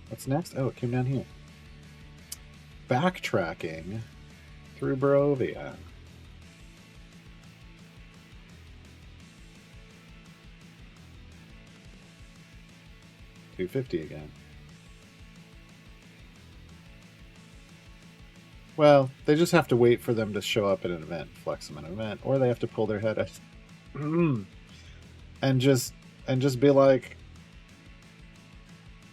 What's next? Oh, it came down here. Backtracking through Barovia. $250 again. Well, they just have to wait for them to show up at an event, flex them at an event, or they have to pull their head out and just be like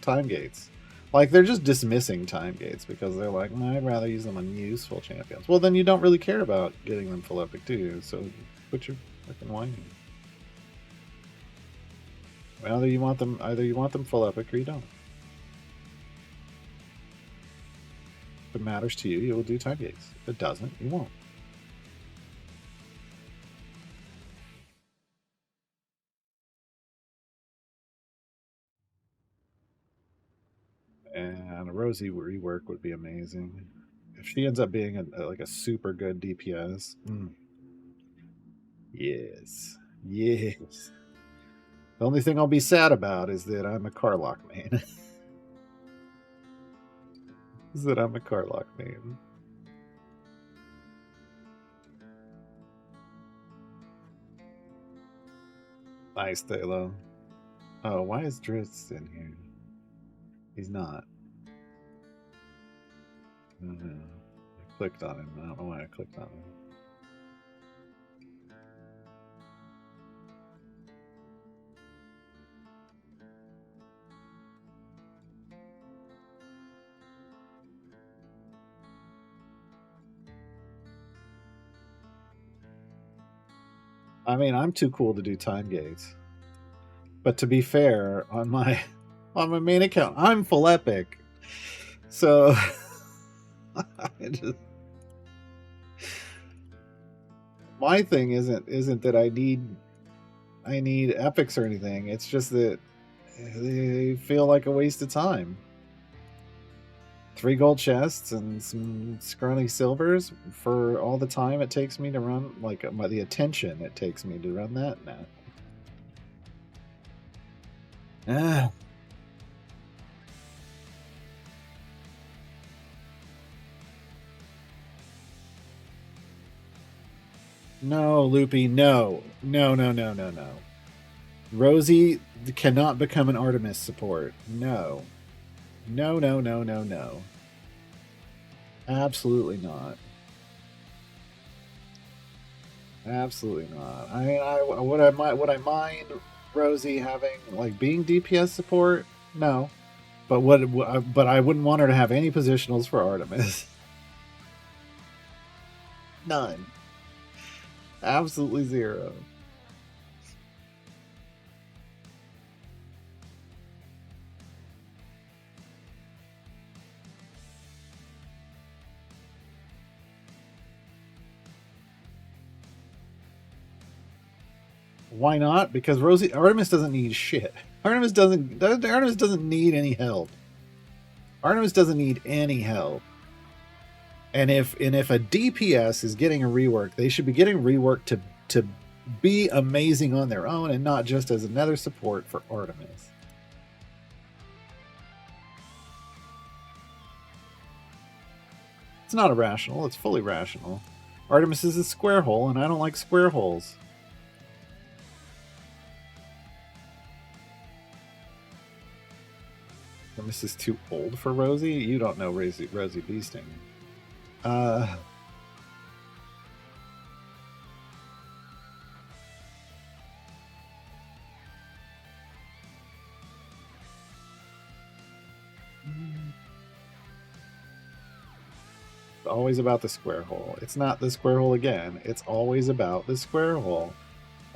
time gates. Like they're just dismissing time gates because they're like, I'd rather use them on useful champions. Well, then you don't really care about getting them full epic, do you? So put your fucking whining. Either you want them full epic or you don't. If it matters to you, you will do time gates. If it doesn't, you won't. And a Rosie rework would be amazing. If she ends up being like a super good DPS. Yes. Yes. The only thing I'll be sad about is that I'm a Carlock main. Is that I'm a Carlock main. Nice, Thalo. Oh, why is Drizzt in here? He's not. I clicked on him. I don't know why I clicked on him. I mean, I'm too cool to do time gates. But to be fair, on my main account, I'm full epic. So my thing isn't that I need epics or anything. It's just that they feel like a waste of time. 3 gold chests and some scrawny silvers for all the time it takes me to run, like the attention it takes me to run that now. No, Loopy, no. No. Rosie cannot become an Artemis support. No. No. Absolutely not. Absolutely not. I mean, would I mind Rosie having like being DPS support? No, but but I wouldn't want her to have any positionals for Artemis. None. Absolutely zero. Why not? Because Artemis doesn't need shit. Artemis doesn't need any help. Artemis doesn't need any help. And if a DPS is getting a rework, they should be getting rework to be amazing on their own and not just as another support for Artemis. It's not irrational, it's fully rational. Artemis is a square hole, and I don't like square holes. Artemis is too old for Rosie? You don't know Rosie Beasting. Always about the square hole. It's not the square hole again. It's always about the square hole.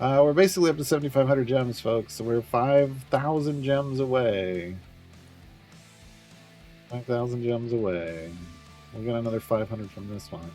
We're basically up to 7,500 gems, folks. So we're 5,000 gems away. 5,000 gems away. We'll get another 500 from this one.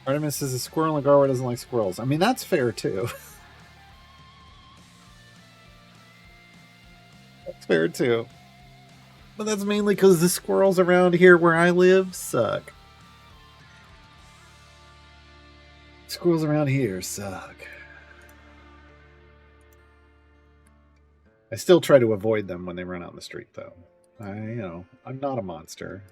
Artemis says a squirrel in Garwa doesn't like squirrels. I mean, that's fair too. That's fair too. But that's mainly because the squirrels around here where I live suck. Squirrels around here suck. I still try to avoid them when they run out in the street, though. I'm not a monster.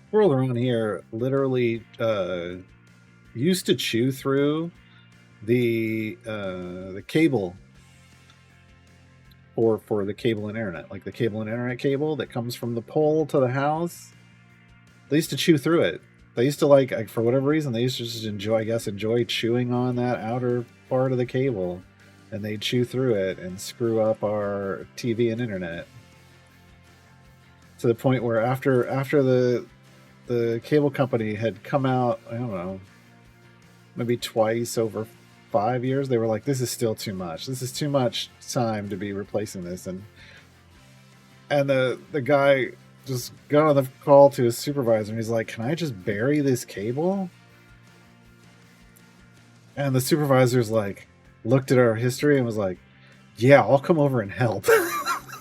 Squirrel around here literally used to chew through the cable for the cable and internet, like the cable and internet cable that comes from the pole to the house. They used to chew through it. They used to like for whatever reason they used to just enjoy chewing on that outer part of the cable, and they'd chew through it and screw up our TV and internet to the point where after the cable company had come out, I don't know, maybe twice over 5 years, they were like, this is still too much. This is too much time to be replacing this. And the guy just got on the call to his supervisor and he's like, can I just bury this cable? And the supervisor's like, looked at our history and was like, yeah, I'll come over and help.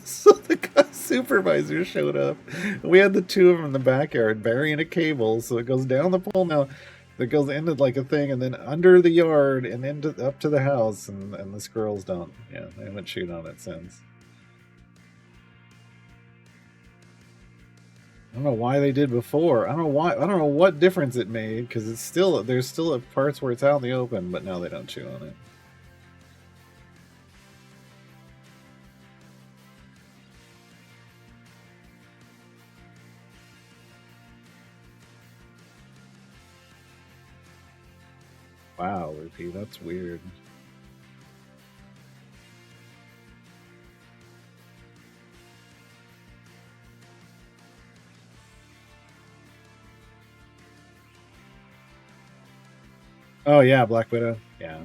So the supervisor showed up. We had the two of them in the backyard burying a cable, so it goes down the pole now. That goes into like a thing, and then under the yard, and into up to the house, and the squirrels don't. Yeah, they haven't chewed on it since. I don't know why they did before. I don't know why. I don't know what difference it made, because it's still there's still parts where it's out in the open, but now they don't chew on it. Wow, Loopy, that's weird. Oh yeah, Black Widow. Yeah.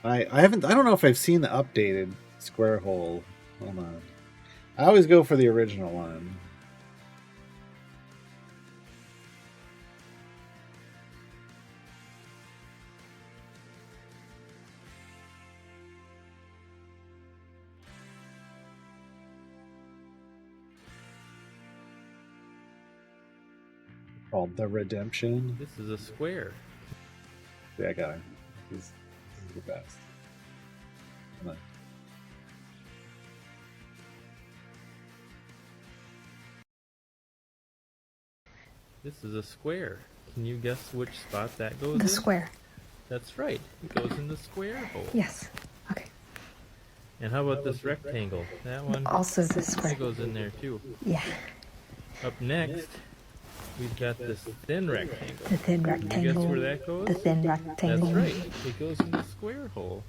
I haven't. I don't know if I've seen the updated Square Hole. Hold on. I always go for the original one. Called The Redemption. This is a square. Yeah, I got it. This is the best. Come on. This is a square. Can you guess which spot that goes in? The square. That's right. It goes in the square hole. Yes. Okay. And how about this rectangle? That one Also the square. that goes in there too. Yeah. Up next, we've got this thin rectangle. The thin Can you guess rectangle. where that goes? The thin rectangle. That's right. It goes in the square hole.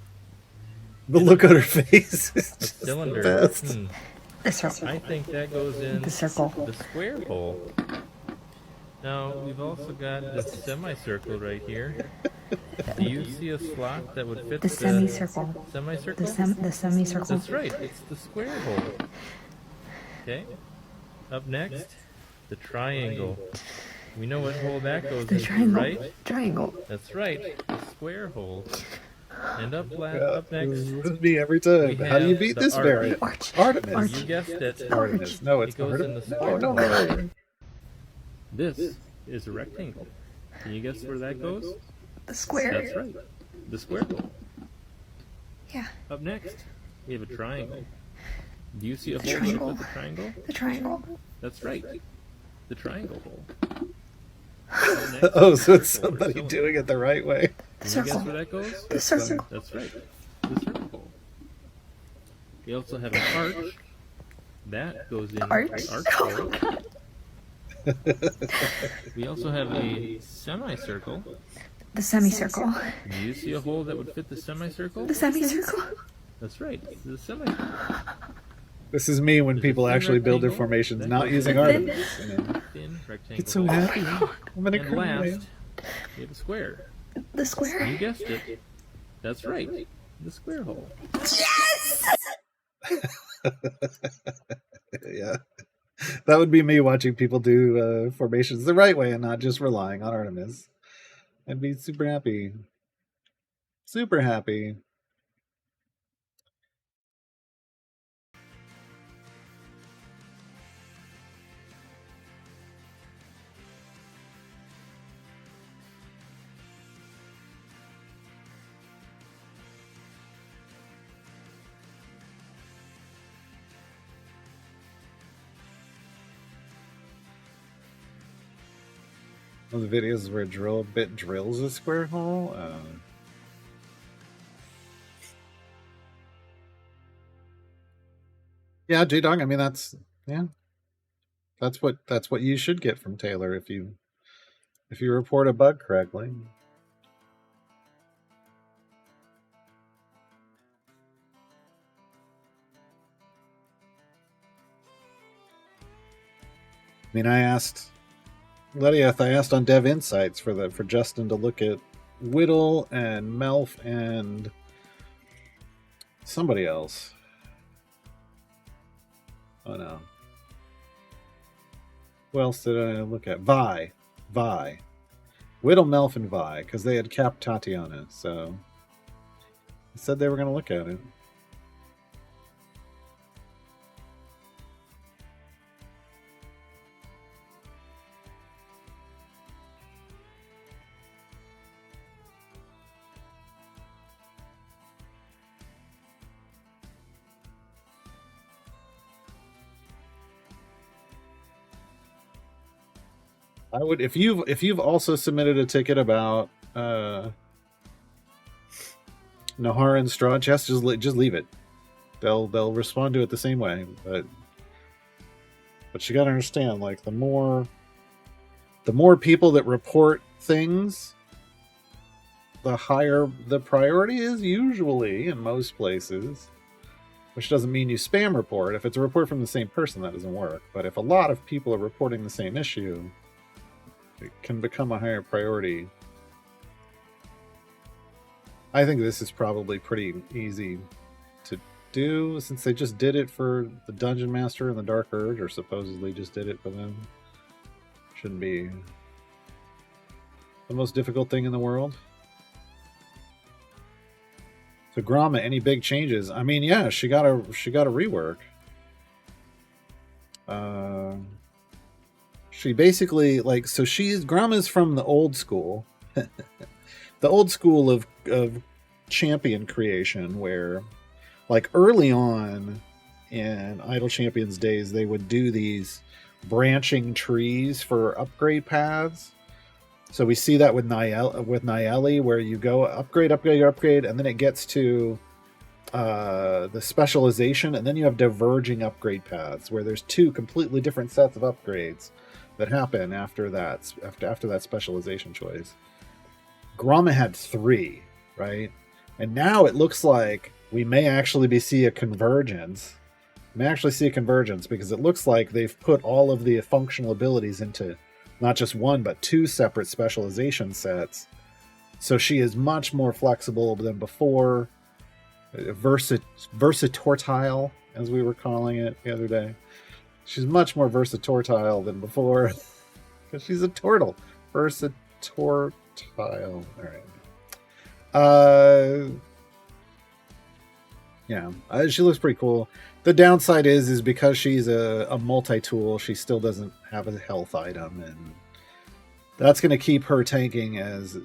The look on her face is A just cylinder. the best. The circle. I think that goes in The circle. the square hole. Now, we've also got this semicircle right here. Do you see a slot that would fit The semicircle. semicircle? The semicircle. That's right, it's the square hole. Okay, up next, the triangle. We know what hole that goes The into, triangle. right? Triangle. That's right, the square hole. And up This next, is me every time. we How do you have beat the this arch. variant? Arch. Artemis. Arch. you guessed it. Artemis. No, it's It goes in the Artemis. square No, hole. no. This is a rectangle. Can you guess where that goes? The square. That's right, the square hole. Yeah. Up next, we have a triangle. Do you see a The hole that triangle. fit the triangle? The triangle. That's right, the triangle hole. Oh, so it's somebody doing it the right way. The Can you guess circle. where that goes? The circle. That's right, the circle. We also have an arch. That goes in Arch. the arch Oh hole. my god. We also have a semicircle. The semicircle. Do you see a hole that would fit the semicircle? The semicircle. That's right. This is a semicircle. This is me when There's a people thin actually build their rectangle formations, that not goes using in Artemis. You know. Thin rectangle. Get so hole. happy. I'm gonna And cry. last, we have a square. The square. You guessed it. That's right. The square hole. Yes! Yeah. That would be me watching people do formations the right way and not just relying on Artemis. I'd be super happy. Super happy. One of the videos where drill bit drills a square hole. Yeah, J-Dog. I mean, that's what you should get from Taylor if you report a bug correctly. I mean, I asked on Dev Insights for Justin to look at Whittle and Melf and somebody else. Oh no. Who else did I look at? Vi. Whittle, Melf, and Vi, because they had capped Tatiana, so they said they were going to look at it. I would if you've also submitted a ticket about Nahar and Straw Chest, just leave it. They'll respond to it the same way, but you got to understand, like the more people that report things, the higher the priority is usually in most places. Which doesn't mean you spam report. If it's a report from the same person, that doesn't work. But if a lot of people are reporting the same issue, it can become a higher priority. I think this is probably pretty easy to do, since they just did it for the Dungeon Master and the Dark Urge, or supposedly just did it for them. Shouldn't be the most difficult thing in the world. So Gromma, any big changes? I mean, yeah, she got a rework. She basically, like, so Gromma's from the old school. The old school of champion creation, where like early on in Idle Champions days, they would do these branching trees for upgrade paths. So we see that with Nayeli, where you go upgrade, and then it gets to the specialization, and then you have diverging upgrade paths, where there's two completely different sets of upgrades that happen after that specialization choice. Gromma had 3, right? And now it looks like we may actually see a convergence. Because it looks like they've put all of the functional abilities into not just 1 but 2 separate specialization sets. So she is much more flexible than before. Versatortile, as we were calling it the other day. She's much more versatortile than before, because she's a turtle. Versatortile. All right. Yeah, she looks pretty cool. The downside is because she's a multi-tool, she still doesn't have a health item, and that's going to keep her tanking as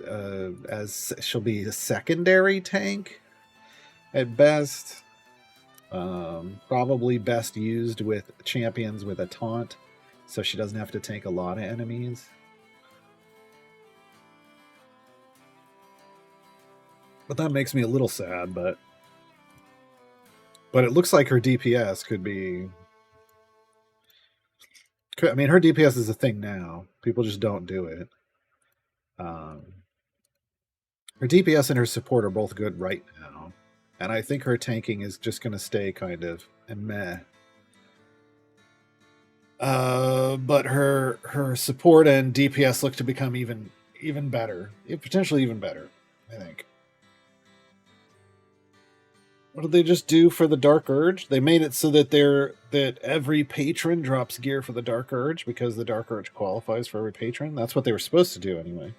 she'll be a secondary tank at best. Probably best used with champions with a taunt, so she doesn't have to tank a lot of enemies. But that makes me a little sad, but it looks like her DPS could be... I mean, her DPS is a thing now. People just don't do it. Her DPS and her support are both good right now, and I think her tanking is just going to stay kind of meh. But her support and DPS look to become even better, potentially even better, I think. What did they just do for the Dark Urge? They made it so that that every patron drops gear for the Dark Urge because the Dark Urge qualifies for every patron. That's what they were supposed to do anyway.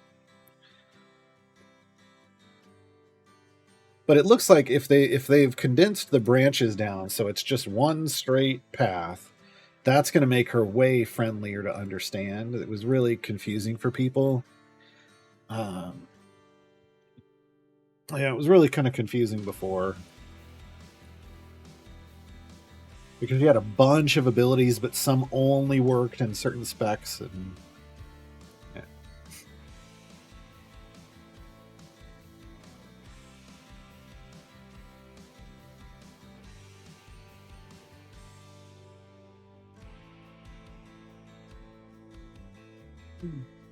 But it looks like if they've condensed the branches down so it's just one straight path, that's going to make her way friendlier to understand. It was really confusing for people. Yeah, it was really kind of confusing before. Because you had a bunch of abilities, but some only worked in certain specs. And yeah.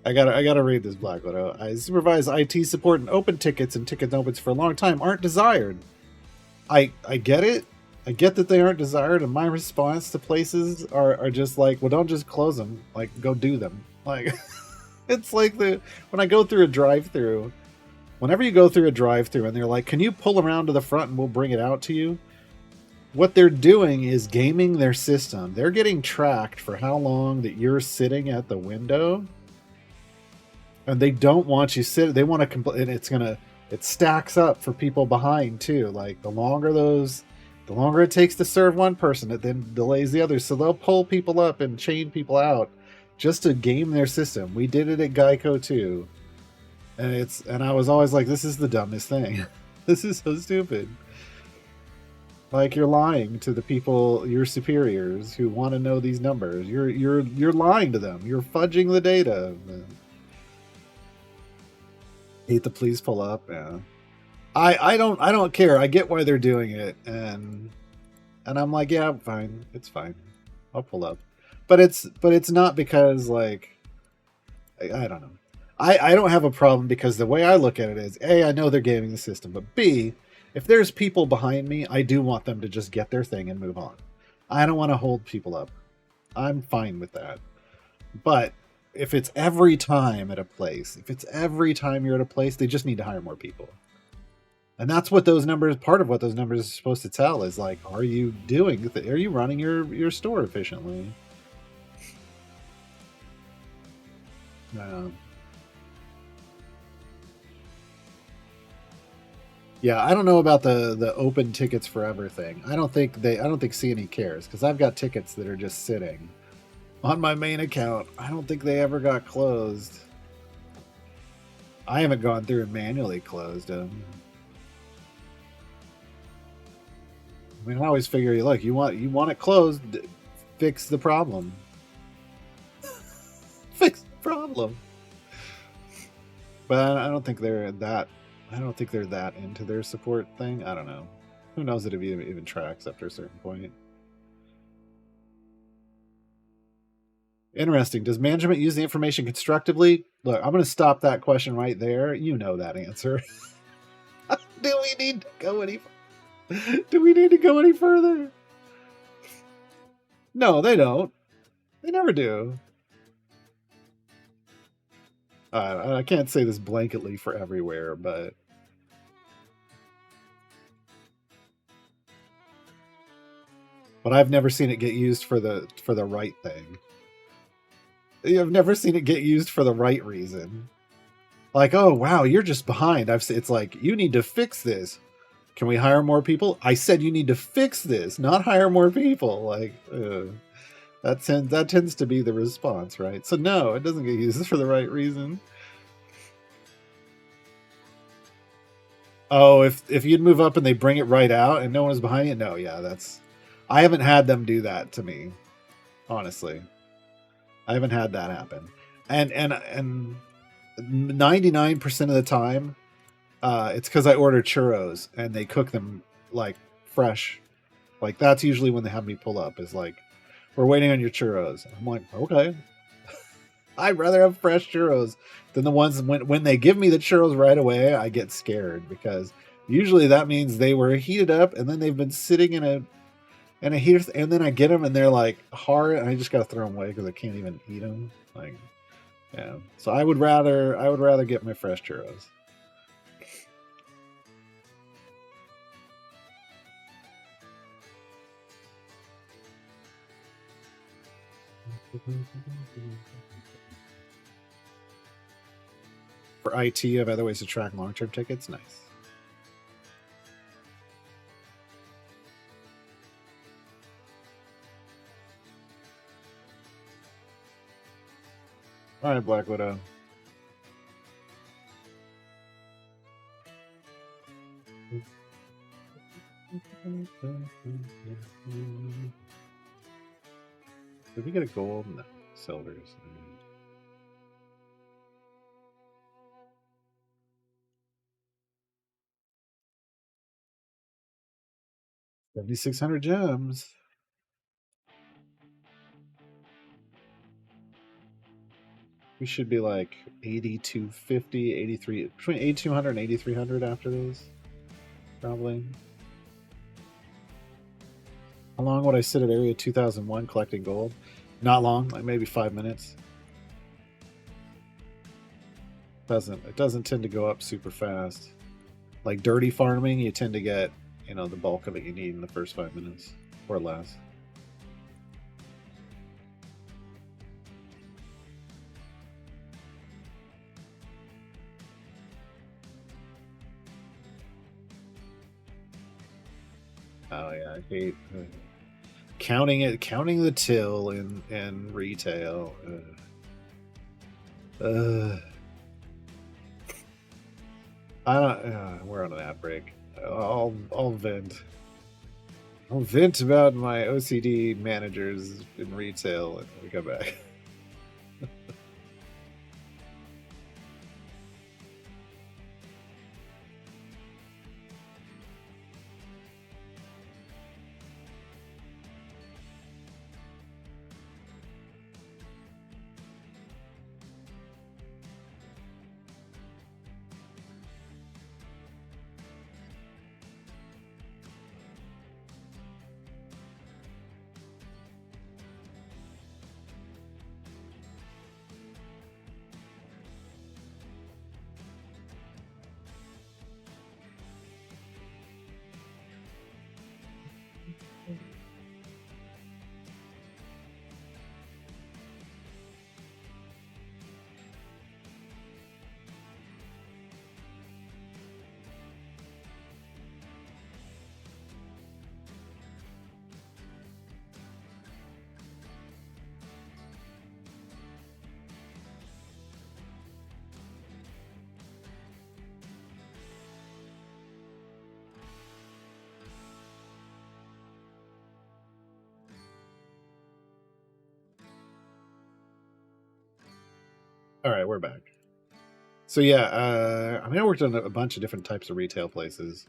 I gotta read this, Black Widow. I supervise IT support and open tickets, and ticket opens for a long time aren't desired. I get it. I get that they aren't desired, and my response to places are just like, well, don't just close them. Like, go do them. Like, it's like when I go through a drive-through. Whenever you go through a drive-through and they're like, can you pull around to the front and we'll bring it out to you? What they're doing is gaming their system. They're getting tracked for how long that you're sitting at the window. And they don't want you sit. They want to and it stacks up for people behind too. Like the longer it takes to serve one person, it then delays the others. So they'll pull people up and chain people out just to game their system. We did it at Geico too. And I was always like, this is the dumbest thing. This is so stupid. Like you're lying to the people, your superiors who want to know these numbers. You're lying to them. You're fudging the data. Hate the please pull up. Yeah. I don't care. I get why they're doing it, and I'm like, yeah, fine. It's fine. I'll pull up. But it's not because like I don't know. I don't have a problem because the way I look at it is A, I know they're gaming the system, but B, if there's people behind me, I do want them to just get their thing and move on. I don't want to hold people up. I'm fine with that. But if it's every time at a place, if it's every time you're at a place, they just need to hire more people. And that's what those numbers, part of what those numbers are supposed to tell is like, are you running your store efficiently? Yeah, I don't know about the open tickets forever thing. I don't think CNE cares because I've got tickets that are just sitting on my main account. I don't think they ever got closed. I haven't gone through and manually closed them. I mean, I always figure, look, you want it closed, fix the problem. Fix the problem. But I don't think they're that. I don't think they're that into their support thing. I don't know. Who knows if it even tracks after a certain point. Interesting. Does management use the information constructively? Look, I'm going to stop that question right there. You know that answer. Do we need to go any further? No, they don't. They never do. I can't say this blanketly for everywhere, but I've never seen it get used for the right thing. I've never seen it get used for the right reason. Like, oh wow, you're just behind. It's like, you need to fix this. Can we hire more people? I said you need to fix this, not hire more people. Like, that tends to be the response, right? So no, it doesn't get used for the right reason. Oh, if you'd move up and they bring it right out and no one is behind you, no, yeah, I haven't had them do that to me. Honestly. I haven't had that happen. And 99% of the time, it's because I order churros and they cook them like fresh. Like that's usually when they have me pull up is like, we're waiting on your churros. I'm like, okay. I'd rather have fresh churros than the ones when they give me the churros right away, I get scared because usually that means they were heated up and then they've been sitting in a heater, and then I get them and they're like hard, and I just gotta throw them away because I can't even eat them. Like, yeah. So I would rather get my fresh churros. For IT, I have other ways to track long-term tickets. Nice. All right, Black Widow. Did we get a gold? No. Silvers. 7,600 gems. We should be like 8,250, 83, between 8,200 and 8,300 after this. Probably. How long would I sit at area 2001 collecting gold? Not long, like maybe 5 minutes. It doesn't tend to go up super fast. Like dirty farming, you tend to get, the bulk of it you need in the first 5 minutes or less. Oh yeah, I hate counting the till in retail. I don't. We're on an ad break. I'll vent. I'll vent about my OCD managers in retail when we come back. All right, we're back. So yeah, I worked on a bunch of different types of retail places,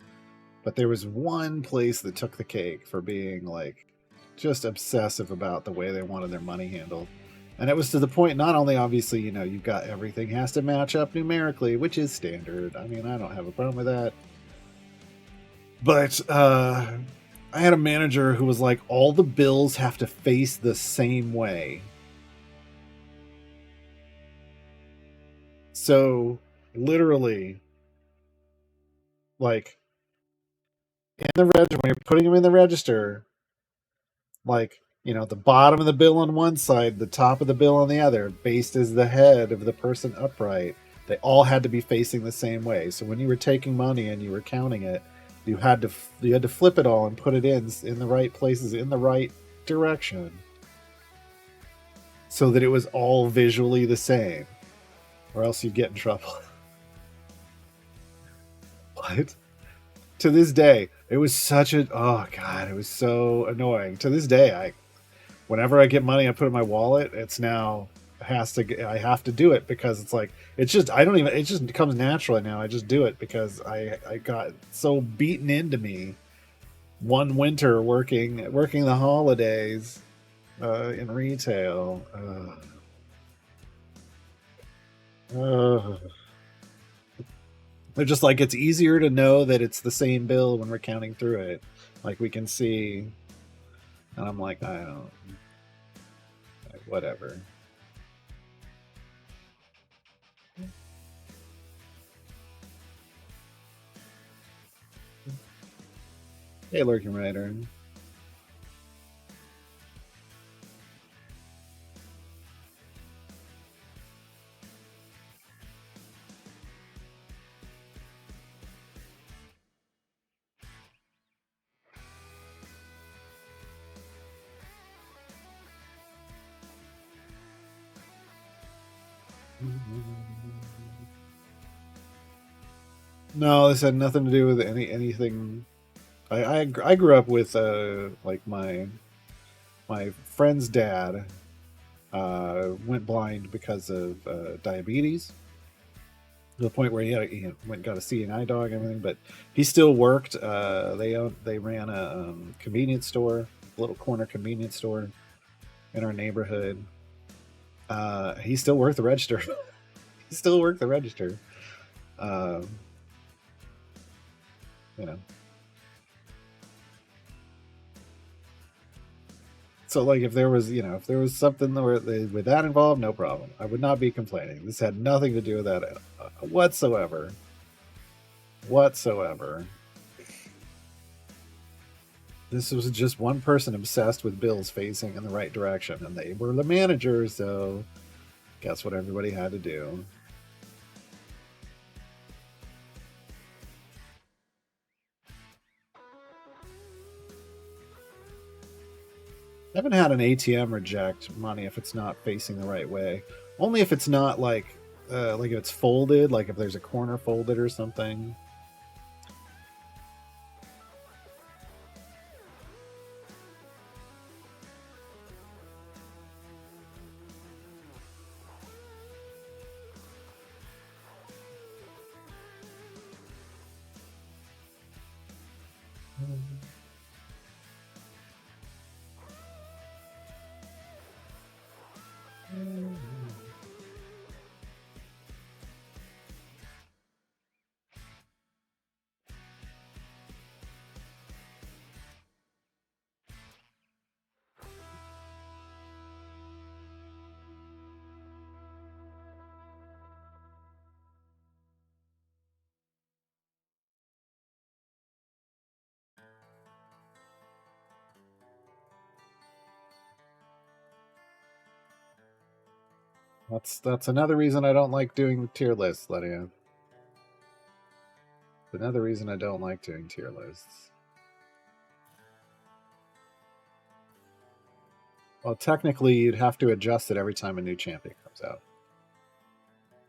but there was one place that took the cake for being like just obsessive about the way they wanted their money handled. And it was to the point, not only obviously, you've got everything has to match up numerically, which is standard. I mean, I don't have a problem with that. But I had a manager who was like, all the bills have to face the same way. So literally, like in the register, when you're putting them in the register, like, the bottom of the bill on one side, the top of the bill on the other, based as the head of the person upright, they all had to be facing the same way. So when you were taking money and you were counting it, you had to flip it all and put it in the right places, in the right direction, so that it was all visually the same, or else you'd get in trouble. What? To this day, it was it was so annoying. To this day, whenever I get money I put in my wallet, I have to do it because it's like, it just comes naturally now. I just do it because I got so beaten into me one winter working the holidays in retail. They're just like, it's easier to know that it's the same bill when we're counting through it. Like we can see, and I'm like, I don't, like, whatever. Hey, Lurking Rider. No, this had nothing to do with anything. I grew up with like my friend's dad went blind because of diabetes, to the point where he went and got a seeing eye dog and everything. But he still worked. They ran a convenience store, a little corner convenience store in our neighborhood. He still worked the register. He still worked the register. You know. So, like, if there was, if there was something with that involved, no problem. I would not be complaining. This had nothing to do with that whatsoever. Whatsoever. This was just one person obsessed with bills facing in the right direction, and they were the managers, so guess what everybody had to do. I haven't had an ATM reject money if it's not facing the right way. Only if it's not like if it's folded, like if there's a corner folded or something. That's another reason I don't like doing tier lists, Lydia. Another reason I don't like doing tier lists. Well, technically, you'd have to adjust it every time a new champion comes out.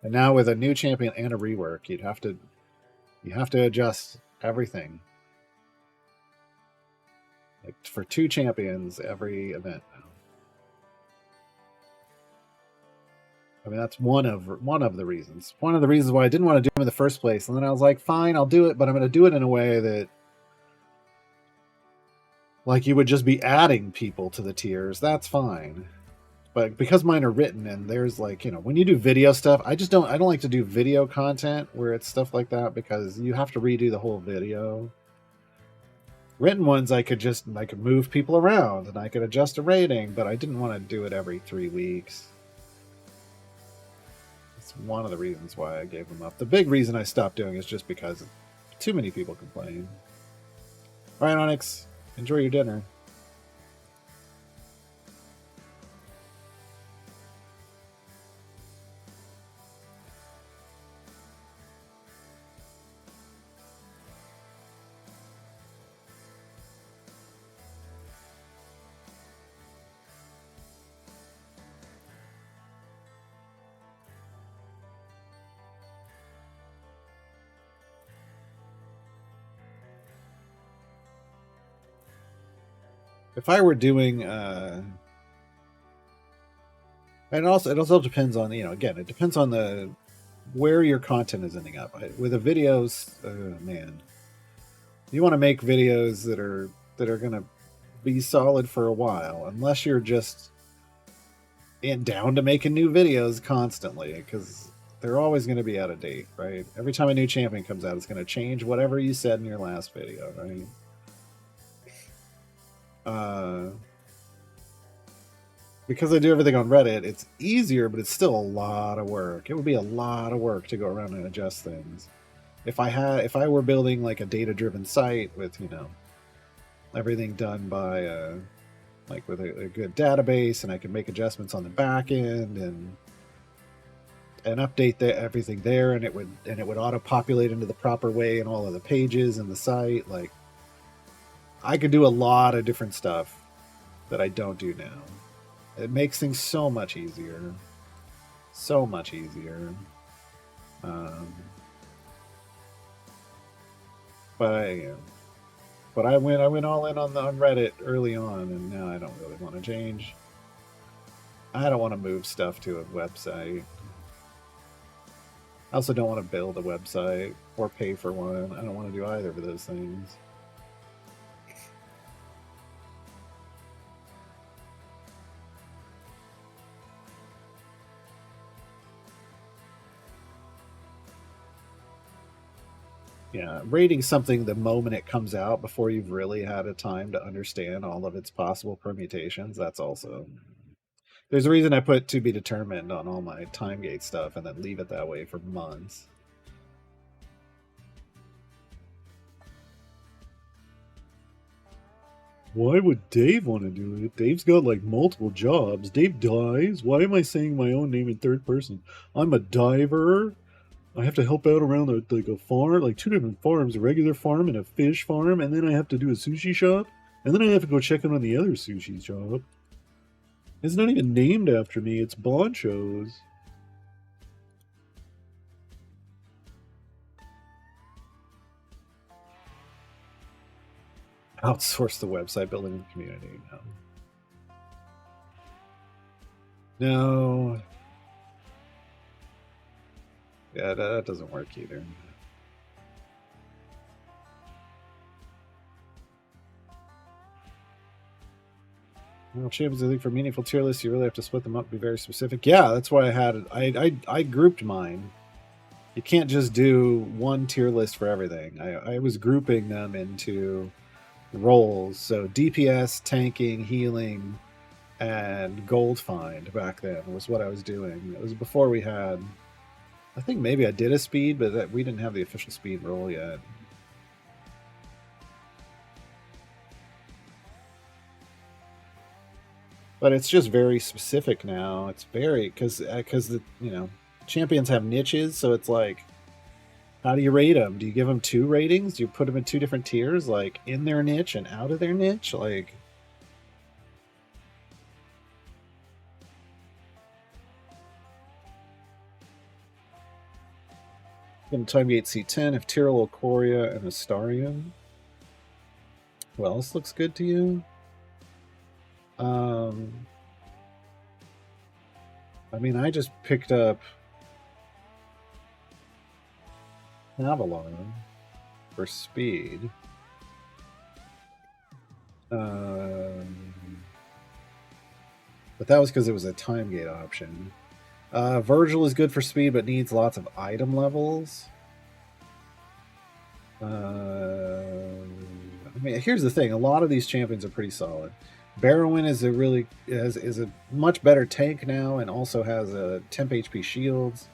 And now with a new champion and a rework, you have to adjust everything. Like for 2 champions every event. I mean, that's one of the reasons. One of the reasons why I didn't want to do them in the first place. And then I was like, fine, I'll do it, but I'm going to do it in a way that, like, you would just be adding people to the tiers. That's fine. But because mine are written and there's like, when you do video stuff, I don't like to do video content where it's stuff like that because you have to redo the whole video. Written ones, I could move people around and I could adjust a rating, but I didn't want to do it every 3 weeks. It's one of the reasons why I gave them up. The big reason I stopped doing is just because too many people complain. All right, Onyx, enjoy your dinner. If I were doing and it also depends on, again, it depends on where your content is ending up. With the videos, man, you want to make videos that are going to be solid for a while, unless you're just down to making new videos constantly, because they're always going to be out of date, right? Every time a new champion comes out, it's going to change whatever you said in your last video, right? Because I do everything on Reddit, it's easier, but it's still a lot of work. It would be a lot of work to go around and adjust things. If I were building like a data-driven site with, you know, everything done by like with a good database, and I could make adjustments on the back end and update everything there, and it would auto populate into the proper way in all of the pages in the site. Like, I could do a lot of different stuff that I don't do now. It makes things so much easier, so much easier. But I went all in on Reddit early on, and now I don't really want to change. I don't want to move stuff to a website. I also don't want to build a website or pay for one. I don't want to do either of those things. Yeah, rating something the moment it comes out before you've really had a time to understand all of its possible permutations, that's also... There's a reason I put to be determined on all my time gate stuff and then leave it that way for months. Why would Dave want to do it? Dave's got like multiple jobs. Dave dies. Why am I saying my own name in third person? I'm a diver. I have to help out around like a farm, like 2 different farms, a regular farm and a fish farm, and then I have to do a sushi shop, and then I have to go check in on the other sushi shop. It's not even named after me, it's Boncho's. Outsource the website building in the community. No. Yeah, that doesn't work either. Well, champions, I think for meaningful tier lists, you really have to split them up, be very specific. Yeah, that's why I had it. I grouped mine. You can't just do one tier list for everything. I was grouping them into roles. So DPS, tanking, healing, and gold find back then was what I was doing. It was before we had... I think maybe I did a speed, but we didn't have the official speed role yet. But it's just very specific now. It's very... Because the, you know, champions have niches, so it's like... How do you rate them? Do you give them 2 ratings? Do you put them in 2 different tiers, like in their niche and out of their niche? Like... Time gate C10, if Tyrell, Coria, and Astarion. Who else looks good to you? I mean, I just picked up Avalon for speed. But that was because it was a time gate option. Virgil is good for speed, but needs lots of item levels. I mean, here's the thing: a lot of these champions are pretty solid. Barrowin is a much better tank now, and also has a temp HP shields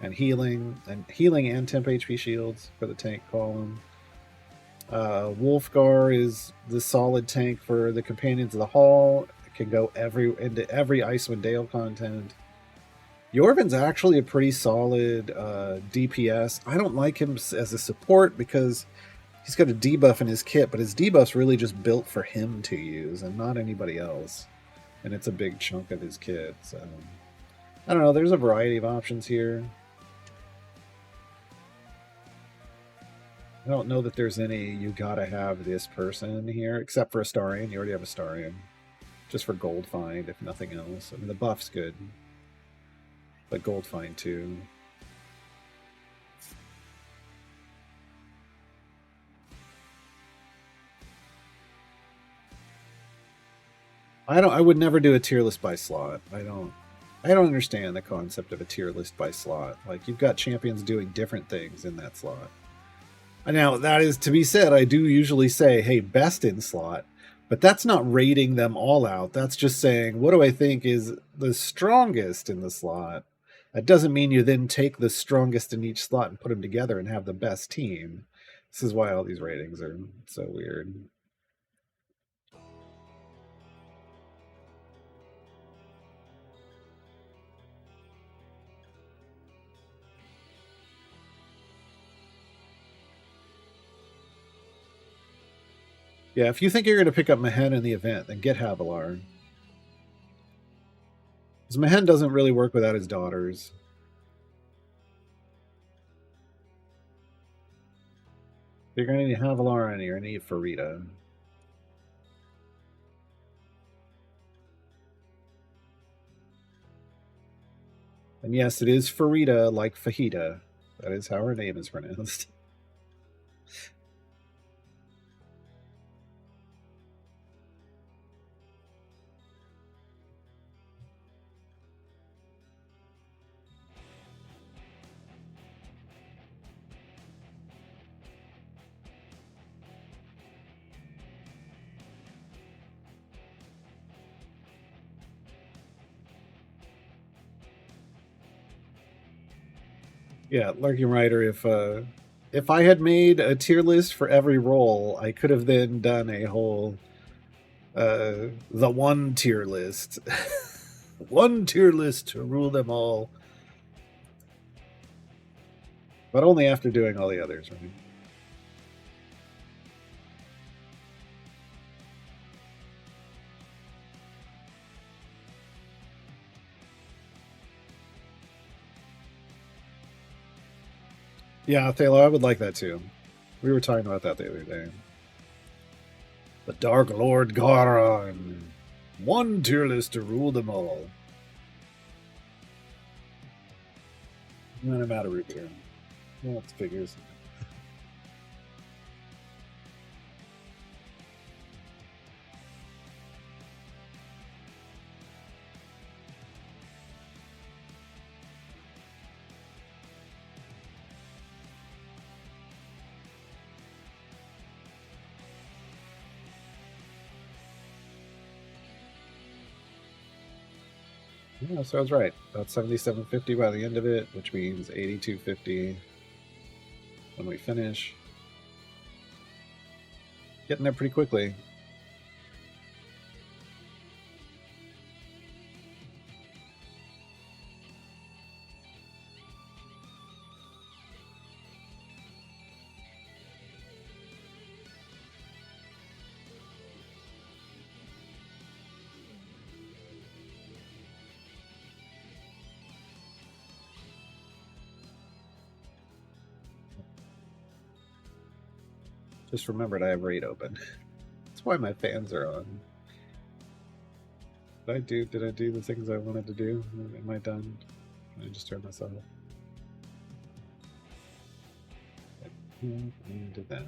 and healing and temp HP shields for the tank column. Wolfgar is the solid tank for the Companions of the Hall. It can go into every Icewind Dale content. Yorvin's actually a pretty solid DPS. I don't like him as a support because he's got a debuff in his kit, but his debuff's really just built for him to use and not anybody else. And it's a big chunk of his kit. So I don't know. There's a variety of options here. I don't know that there's any you gotta have this person here, except for Astarion. You already have Astarion. Just for gold find, if nothing else. I mean, the buff's good. But gold find too. I would never do a tier list by slot. I don't I don't understand the concept of a tier list by slot. Like, you've got champions doing different things in that slot. Now, that is to be said, I do usually say, hey, best in slot, but that's not rating them all out. That's just saying, what do I think is the strongest in the slot? That doesn't mean you then take the strongest in each slot and put them together and have the best team. This is why all these ratings are so weird. Yeah, if you think you're going to pick up Mehen in the event, then get Havilar. Because Mehen doesn't really work without his daughters. You're going to need Havilar and you're going to need Farida. And yes, it is Farida, like fajita. That is how her name is pronounced. Yeah, Larkin Rider, if I had made a tier list for every role, I could have then done a whole the one tier list. One tier list to rule them all. But only after doing all the others, right? Yeah, Thalo, I would like that too. We were talking about that the other day. The Dark Lord Garon. One tier list to rule them all. And then I'm out of root beer. Well, it's figures. Yeah, so I was right. About 77.50 by the end of it, which means 82.50 when we finish. Getting there pretty quickly. Just remembered I have raid open. That's why my fans are on. Did I do the things I wanted to do? Am I done? Can I just turn this off? And did that.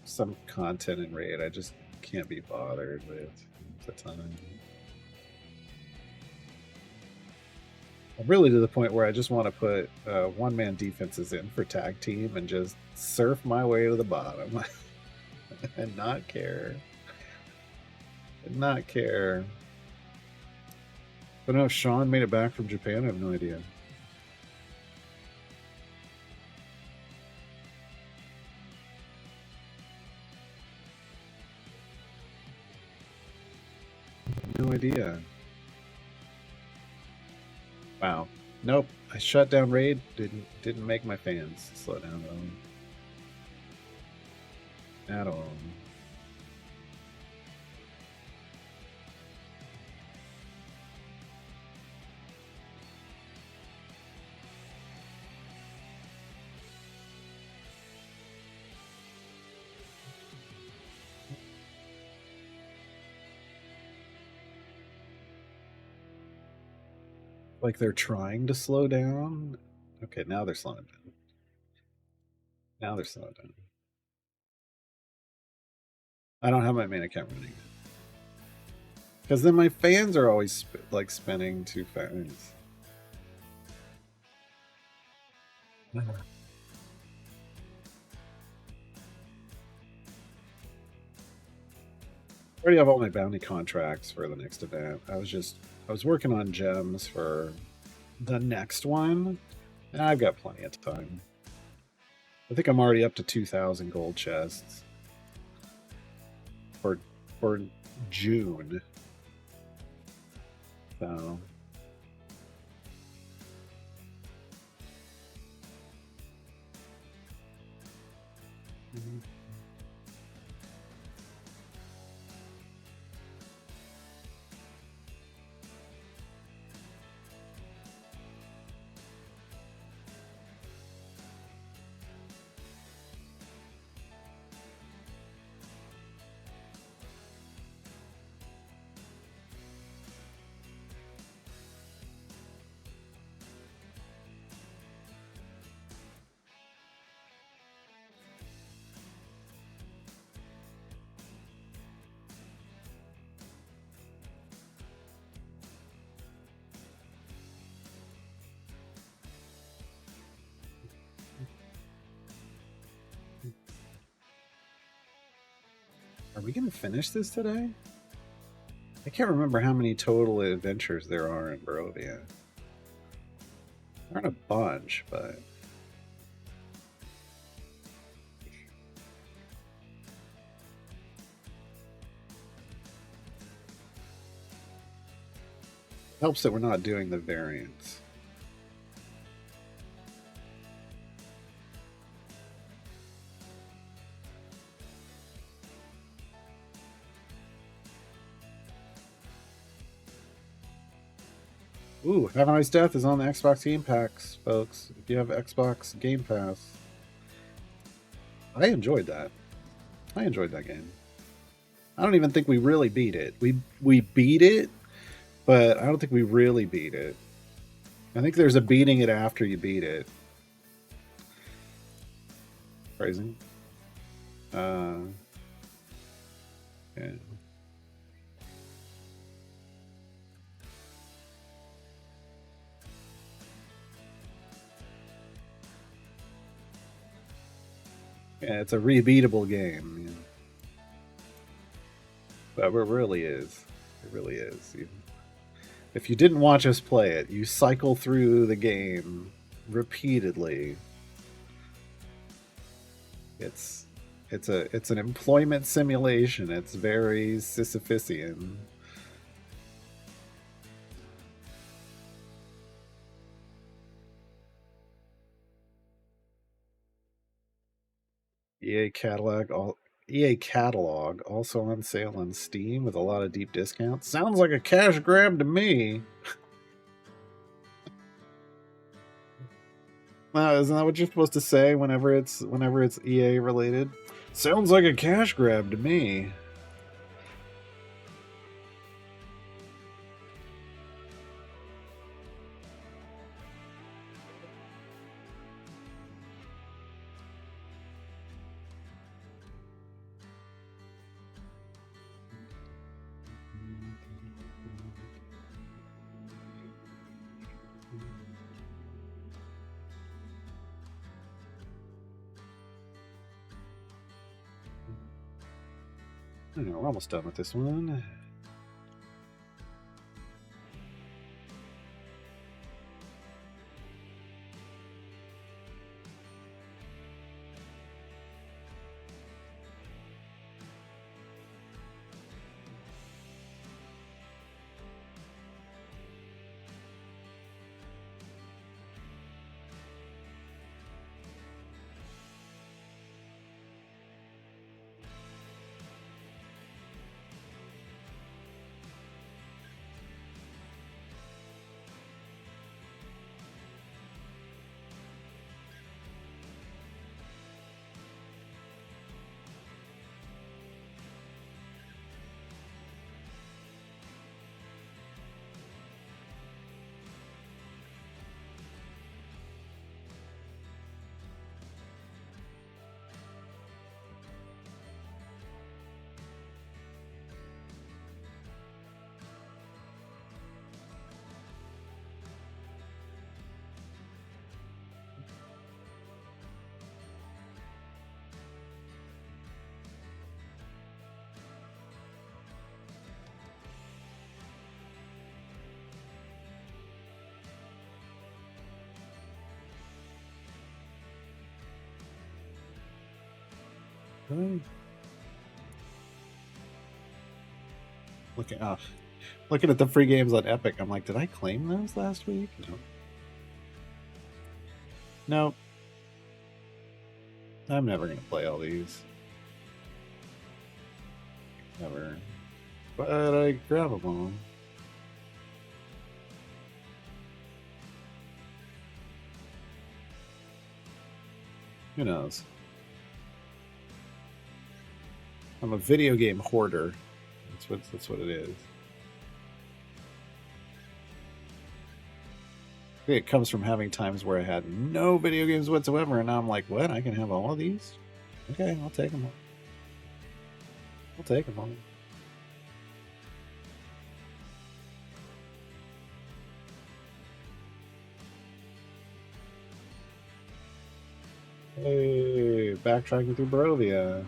Some content in raid I just can't be bothered with at the time. I'm really to the point where I just want to put one-man defenses in for tag team and just surf my way to the bottom and not care. And not care. But no, if Sean made it back from Japan, I have no idea. No idea. Wow. Nope. I shut down raid. Didn't make my fans slow down at all. Like they're trying to slow down. Okay, now they're slowing down. Now they're slowing down. I don't have my main account running. Because then my fans are always like spinning too fast. I already have all my bounty contracts for the next event. I was working on gems for the next one, and I've got plenty of time. I think I'm already up to 2,000 gold chests for June. So are we going to finish this today? I can't remember how many total adventures there are in Barovia. There aren't a bunch, but it helps that we're not doing the variants. Ooh, Have a Nice Death is on the Xbox Game Pass, folks. If you have Xbox Game Pass. I enjoyed that. I enjoyed that game. I don't even think we really beat it. We beat it, but I don't think we really beat it. I think there's a beating it after you beat it. Phrasing. Yeah. Yeah, it's a rebeatable game. Yeah. But it really is. It really is. If you didn't watch us play it, you cycle through the game repeatedly. It's an employment simulation. It's very Sisyphusian. EA catalog also on sale on Steam with a lot of deep discounts. Sounds like a cash grab to me. Isn't that what you're supposed to say whenever it's EA related? Sounds like a cash grab to me. We're almost done with this one. Right. Looking at the free games on Epic, I'm like, did I claim those last week? No. Nope. I'm never gonna play all these. Never. But I grab them all. Who knows? I'm a video game hoarder. That's what it is. I think it comes from having times where I had no video games whatsoever, and now I'm like, what? I can have all of these? Okay, I'll take them all. I'll take them all. Hey, backtracking through Barovia.